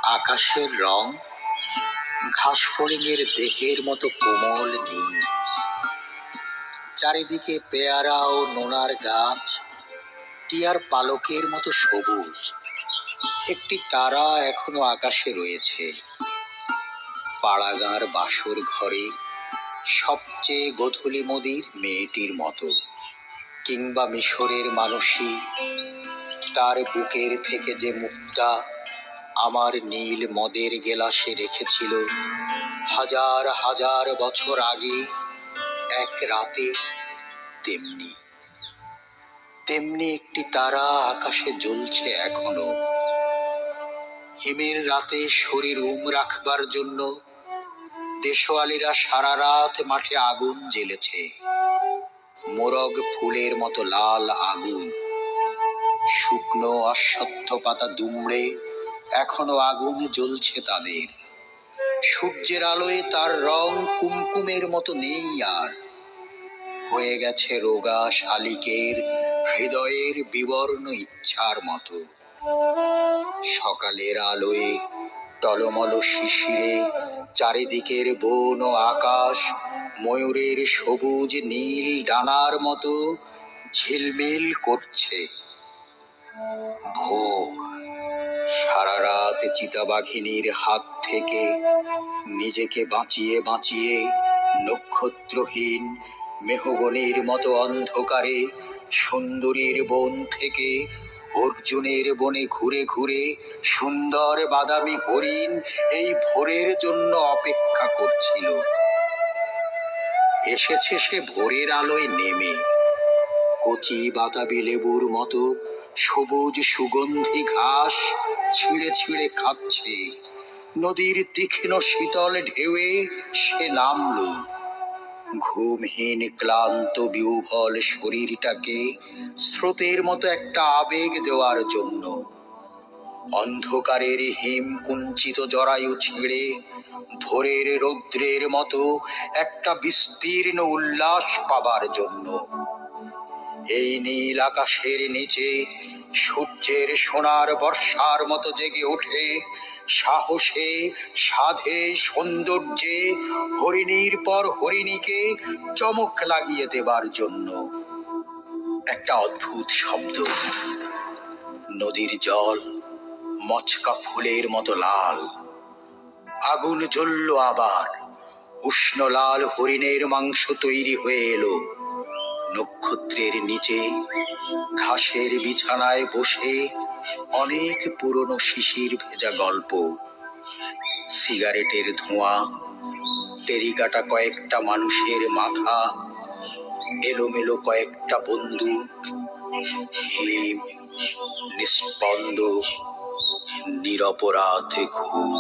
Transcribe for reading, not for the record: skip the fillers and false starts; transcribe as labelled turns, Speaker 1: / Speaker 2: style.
Speaker 1: আকাশের রং ঘাস ফড়িংয়ের দেহের মতো কোমল নীল। চারিদিকে পেয়ারা ও নোনার গাছ, টিয়ার পালকের মতো সবুজ। একটি তারা এখনো আকাশে রয়েছে। পাড়াগাঁর বাসর ঘরে সবচেয়ে গোধূলি মদির মেয়েটির মতো, কিংবা মিশরের মানুষই তার বুকের থেকে যে মুক্তা আমার নীল মদের গেলাসে রেখেছিল হাজার হাজার বছর আগে এক রাতে, তেমনি তেমনি একটি তারা আকাশে জ্বলছে এখনো। হিমের রাতে শরীর রাখবার জন্য দেশওয়ালিরা সারা রাত মাঠে আগুন জ্বেলেছে। মোরগ ফুলের মতো লাল আগুন। শুকনো অশ্বত্থ পাতা দুমড়ে এখনো আগুন জ্বলছে তাদের। সূর্যের আলোয় তার রং কুমকুমের মতো নেই আর, হয়ে গেছে রোগা শালিকের হৃদয়ের বিবর্ণ ইচ্ছার মতো। সকালের আলোয় টলমল শিশিরে চারিদিকের বন ও আকাশ ময়ূরের সবুজ নীল ডানার মতো ঝিলমিল করছে। ভোর সারা রাত চিতাবাঘিনীর হাত থেকে নিজেকে বাঁচিয়ে বাঁচিয়ে নক্ষত্রহীন মেহগনির মতো অন্ধকারে সুন্দরীর বন থেকে অর্জুনের বনে ঘুরে ঘুরে সুন্দর বাদামি হরিণ এই ভোরের জন্য অপেক্ষা করছিল। এসেছে সে ভোরের আলোয় নেমে, কচি বাতাবি লেবুর মতো সবুজ সুগন্ধি ঘাস ছিঁড়ে ছিঁড়ে খাচ্ছে। নদীর তীক্ষ্ণ শীতল ঢেউয়ে সে নামল, ঘুমহীন ক্লান্ত বিহ্বল শরীরটাকে স্রোতের মতো একটা আবেগ দেওয়ার জন্য। অন্ধকারের হিম কুঞ্চিত জরায়ু ছেড়ে ভোরের রৌদ্রের মতো একটা বিস্তীর্ণ উল্লাস পাবার জন্য। এই নীল আকাশের নিচে সূর্যের সোনার বর্ষার মতো জেগে ওঠে সাহসে, সাধে, সৌন্দর্যে হরিণীর পর হরিণীকে চমক লাগিয়ে দেবার জন্য। একটা অদ্ভুত শব্দ। নদীর জল মচকা ফুলের মতো লাল। আগুন জ্বলল আবার। উষ্ণ লাল হরিণের মাংস তৈরি হয়ে এলো। নক্ষত্রের নিচে ঘাসের বিছানায় বসে অনেক পুরনো শিশির ভেজা গল্প। সিগারেটের ধোঁয়া, টেরিকাটা কয়েকটা মানুষের মাথা, এলোমেলো কয়েকটা বন্দুক, হিম, নিস্পন্দ, নিরপরাধ ঘুম।